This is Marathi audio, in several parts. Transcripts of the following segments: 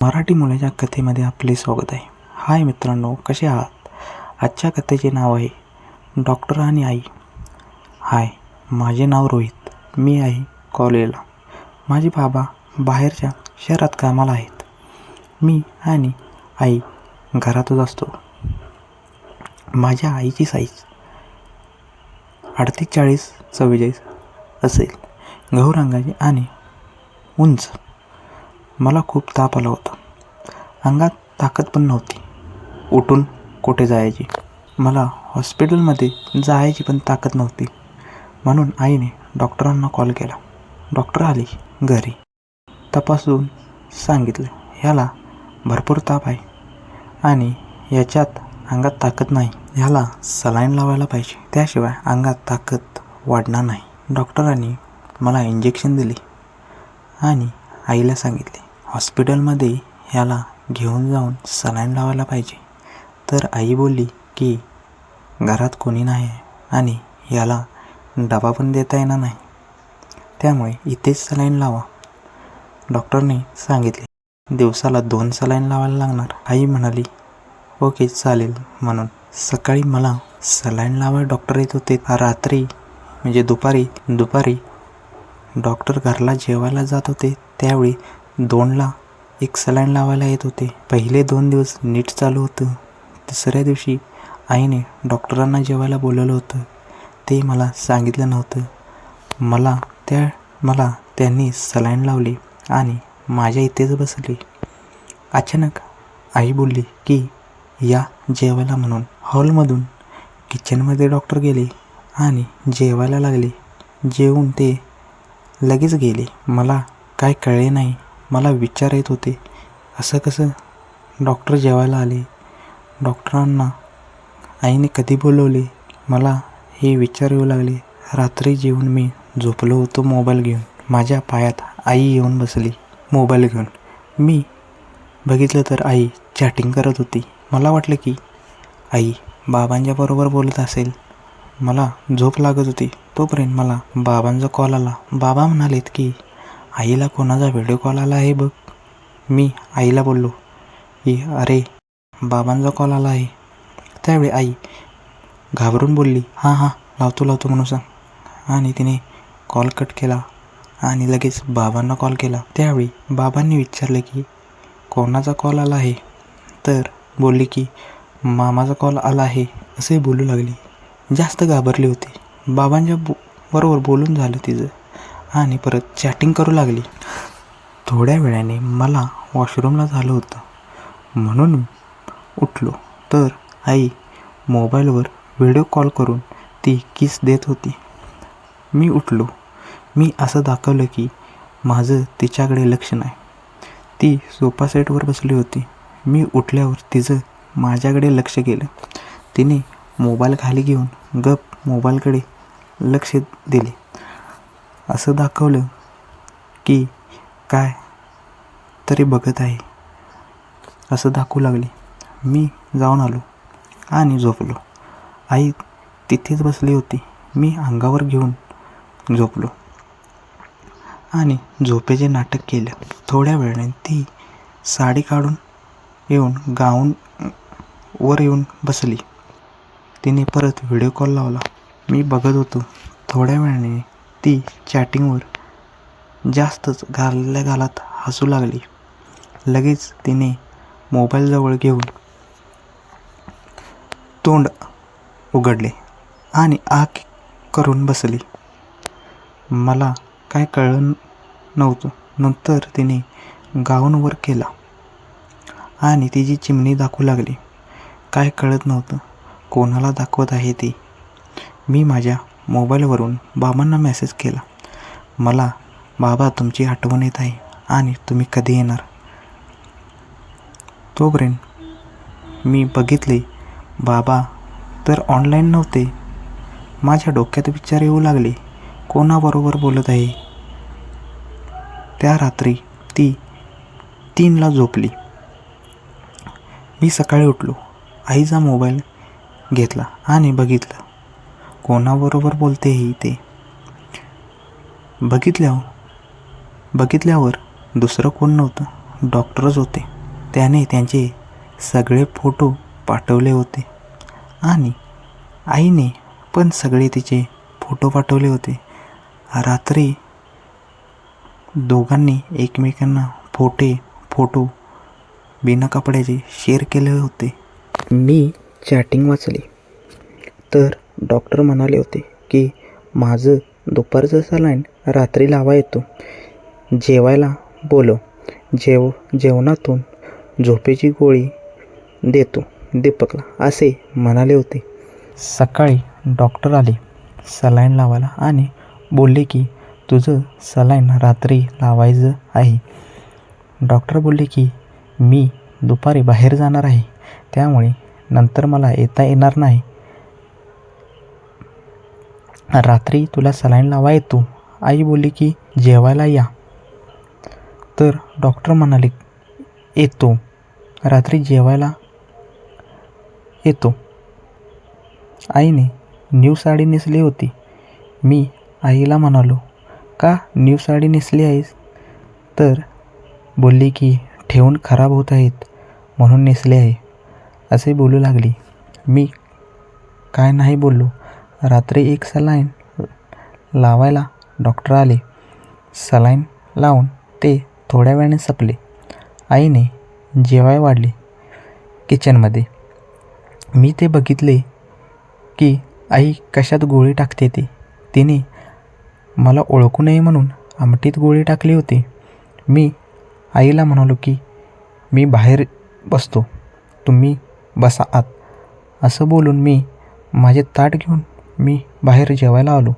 मराठी मुलाच्या कथेमध्ये आपले स्वागत आहे. हाय मित्रांनो, कसे आहात? आजच्या कथेचे नाव आहे डॉक्टर आणि आई. हाय, माझे नाव रोहित. मी आहे कॉलेजला. माझे बाबा बाहेरच्या शहरात कामाला आहेत. मी आणि आई घरातच असतो. माझ्या आईची साईज 38-40-44 असेल. गहू रंगाची आणि उंच. मला खूप ताप आला होता. अंगात ताकद पण नव्हती. उठून कुठे जायची. मला हॉस्पिटलमध्ये जायची पण ताकद नव्हती. म्हणून आईने डॉक्टरांना कॉल केला. डॉक्टर आले घरी. तपासून सांगितलं, ह्याला भरपूर ताप आहे आणि याच्यात अंगात ताकद नाही. ह्याला सलाईन लावायला पाहिजे, त्याशिवाय अंगात ताकद वाढणार नाही. डॉक्टरांनी मला इंजेक्शन दिले आणि आईला सांगितले, हॉस्पिटलमध्ये ह्याला घेऊन जाऊन सलाईन लावायला पाहिजे. तर आई बोलली की घरात कोणी नाही आणि याला डबा पण देता येणार नाही, त्यामुळे इथेच सलाईन लावा. डॉक्टरने सांगितले, दिवसाला 2 सलाईन लावायला लागणार. आई म्हणाली, ओके चालेल म्हणून. सकाळी मला सलाईन लावायला डॉक्टर येत होते. रात्री म्हणजे दुपारी डॉक्टर घरला जेवायला जात होते. त्यावेळी 2ला एक सलाईन लावायला येत होते. पहिले 2 दिवस नीट चालू होतं. तिसऱ्या दिवशी आईने डॉक्टरांना जेवायला बोलवलं होतं. ते मला सांगितलं नव्हतं. मला त्यांनी सलाईन लावली आणि माझ्या इथेच बसली. अचानक आई बोलली की या जेवायला म्हणून. हॉलमधून किचनमध्ये डॉक्टर गेले आणि जेवायला लागले. जेवून ते लगेच गेले. मला काय कळले नाही. मला विचार येत होते, असं कसं डॉक्टर जेवायला आले? डॉक्टरांना आईने कधी बोलवले? मला हे विचार येऊ लागले. रात्री जेवून मी झोपलो होतो मोबाईल घेऊन. माझ्या पायात आई येऊन बसली मोबाईल घेऊन. मी बघितलं तर आई चॅटिंग करत होती. मला वाटलं की आई बाबांच्या बरोबर बोलत असेल. मला झोप लागत होती. तोपर्यंत मला बाबांचा कॉल आला. बाबा म्हणालेत की आईला कोणाचा व्हिडिओ कॉल आला आहे बघ. मी आईला बोललो की अरे बाबांचा कॉल आला आहे. त्यावेळी आई घाबरून बोलली, हां लावतो म्हणून सांग. आणि तिने कॉल कट केला आणि लगेच बाबांना कॉल केला. त्यावेळी बाबांनी विचारले की कोणाचा कॉल आला आहे? तर बोलली की मामाचा कॉल आला आहे असे बोलू लागली. जास्त घाबरली होती. बाबांच्या बरोबर बोलून झालं तिचं आणि परत चॅटिंग करू लागली. थोड्या वेळाने मला वॉशरूमला झालं होतं म्हणून उठलो तर आई मोबाईलवर व्हिडिओ कॉल करून ती किस देत होती. मी उठलो. मी असं दाखवलं की माझं तिच्याकडे लक्ष नाही. ती सोफा सेटवर बसली होती. मी उठल्यावर तिचं माझ्याकडे लक्ष गेलं. तिने मोबाईल खाली घेऊन गप मोबाईलकडे लक्ष दिले. असं दाखवलं की काय तरी बघत आहे असं दाखवू लागली. मी जाऊन आलो आणि झोपलो. आई तिथेच बसली होती. मी अंगावर घेऊन झोपलो आणि झोपेचे नाटक केलं. थोड्या वेळाने ती साडी काढून येऊन गाऊन वर येऊन बसली. तिने परत व्हिडिओ कॉल लावला. मी बघत होतो. थोड्या वेळाने ती चॅटिंगवर जास्तच घालत हसू लागली. लगेच तिने मोबाईल जवळ घेऊन तोंड उघडले आणि आग करून बसली. मला काय कळलं नव्हतं. नंतर तिने गाऊन वर केला आणि तिची चिमणी दाखवू लागली. काय कळत नव्हतं कोणाला दाखवत आहे ती. मी माझ्या मोबाईलवरून बाबांना मेसेज केला, मला बाबा तुमची आठवण येत आहे आणि तुम्ही कधी येणार? तोपर्यंत मी बघितले बाबा तर ऑनलाईन नव्हते. माझ्या डोक्यात विचार येऊ लागले, कोणाबरोबर बोलत आहे? त्या रात्री ती 3ला झोपली. मी सकाळी उठलो. आईचा मोबाईल घेतला आणि बघितलं कोणाबरोबर बोलते ही ते. बघितल्यावर दुसरं कोण नव्हतं, डॉक्टरच होते. त्याने त्यांचे सगळे फोटो पाठवले होते आणि आईने पण सगळे तिचे फोटो पाठवले होते. रात्री दोघांनी एकमेकांना फोटो बिना कपड्याचे शेअर केले होते. मी चॅटिंग वाचली तर डॉक्टर म्हणाले होते की माझं दुपारचं सलाईन रात्री लावा येतो. जेवायला बोलव. जेवणातून झोपेची गोळी देतो दीपकला असे म्हणाले होते. सकाळी डॉक्टर आले सलाईन लावायला आणि बोलले की तुझं सलाईन रात्री लावायचं आहे. डॉक्टर बोलले की मी दुपारी बाहेर जाणार आहे त्यामुळे नंतर मला येता येणार नाही. रात्री तुला सलाईन लावा येतो. आई बोलली की जेवायला या. तर डॉक्टर म्हणाले येतो. रात्री जेवायला येतो. आईने न्यू साडी नेसली होती. मी आईला म्हणालो का न्यू साडी नेसली आहेस? तर बोलली की ठेवून खराब होत आहेत म्हणून नेसले आहे असे बोलू लागली. मी काय नाही बोललो. रात्री एक सलाईन लावायला डॉक्टर आले. सलाईन लावून ते थोड्या वेळाने संपले. आईने जेवाय वाढले किचनमध्ये. मी ते बघितले की आई कशात गोळी टाकते ते. तिने मला ओळखू नये म्हणून आमटीत गोळी टाकली होती. मी आईला म्हणालो की मी बाहेर बसतो तुम्ही बसा आत. असं बोलून मी माझे ताट घेऊन मी बाहेर जेवायला आलो.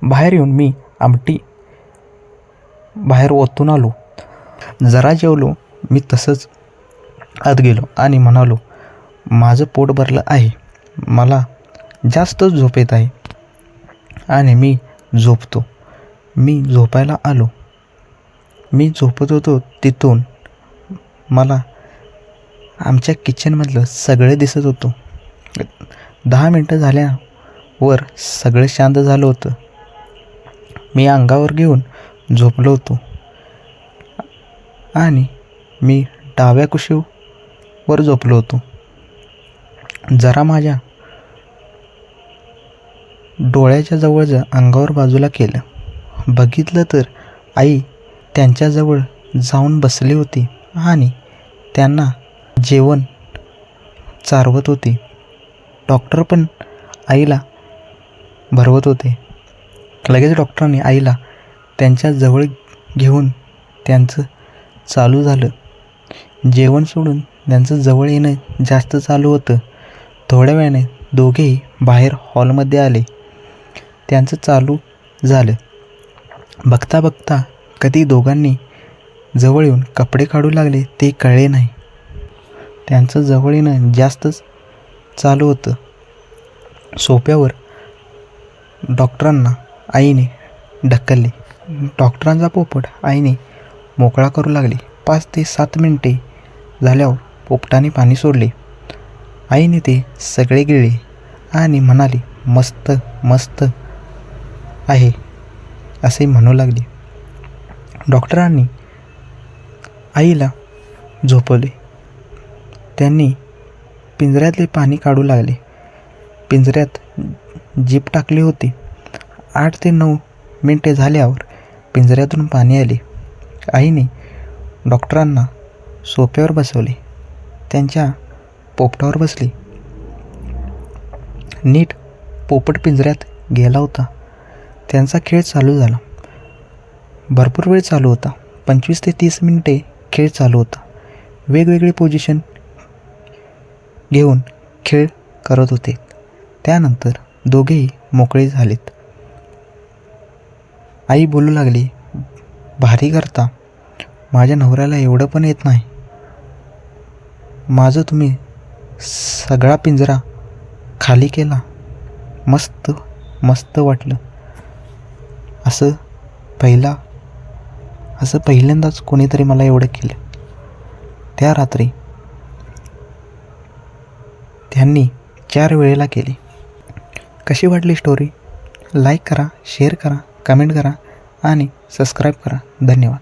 बाहेर येऊन मी आमटी बाहेर ओतून आलो. जरा जेवलो. मी तसंच आत गेलो आणि म्हणालो माझं पोट भरलं आहे. मला जास्त झोप येत आहे आणि मी झोपतो. मी झोपायला आलो. मी झोपत होतो तिथून मला आमच्या किचनमधलं सगळं दिसत होतं. 10 मिनटं झाल्यावर सगळं शांत झालं होतं. मी अंगावर घेऊन झोपलो होतो आणि मी डाव्या कुशीवर झोपलो होतो. जरा माझ्या डोळ्याच्या जवळचं अंगावर बाजूला केलं. बघितलं तर आई त्यांच्याजवळ जाऊन बसली होती आणि त्यांना जेवण चारवत होती. डॉक्टर पण आईला भरवत होते. लगेच डॉक्टरांनी आईला त्यांच्याजवळ घेऊन त्यांचं चालू झालं. जेवण सोडून त्यांचं जवळ येणं जास्त चालू होतं. थोड्या वेळाने दोघेही बाहेर हॉलमध्ये आले. त्यांचं चालू झालं. बघता बघता कधी दोघांनी जवळ येऊन कपडे काढू लागले ते कळले नाही. त्यांचं जवळ येणं जास्तच चालू होतं. सोफ्यावर डॉक्टरांना आईने ढकलले. डॉक्टरांचा पोपट आईने मोकळा करू लागली. 5 ते 7 मिनिटे झाल्यावर पोपटाने पाणी सोडले. आईने ते सगळे गिळले आणि म्हणाली मस्त मस्त आहे असे म्हणू लागली. डॉक्टरांनी आईला झोपवले. त्यांनी पिंजऱ्यातले पाणी काढू लागले. पिंजऱ्यात जीभ टाकली होती. 8 ते 9 मिनटे झाल्यावर पिंजऱ्यातून पाणी आले. आईने डॉक्टरांना सोफ्यावर बसवले. त्यांच्या पोपटावर बसली. नीट पोपट पिंजऱ्यात गेला होता. त्यांचा खेळ चालू झाला. भरपूर वेळ चालू होता. 25 ते 30 मिनिटे खेळ चालू होता. वेगवेगळी पोझिशन घेऊन खेळ करत होते. त्यानंतर दोघेही मोकळे झालेत. आई बोलू लागली भारी करता. माझ्या नवऱ्याला एवढं पण येत नाही. माझं तुम्ही सगळा पिंजरा खाली केला. मस्त मस्त वाटलं. असं पहिल्यांदाच कोणीतरी मला एवढं केलं. त्या रात्री त्यांनी 4 वेळेला केली. कशी वाटली स्टोरी? लाईक करा, शेअर करा, कमेंट करा आणि सबस्क्राईब करा. धन्यवाद.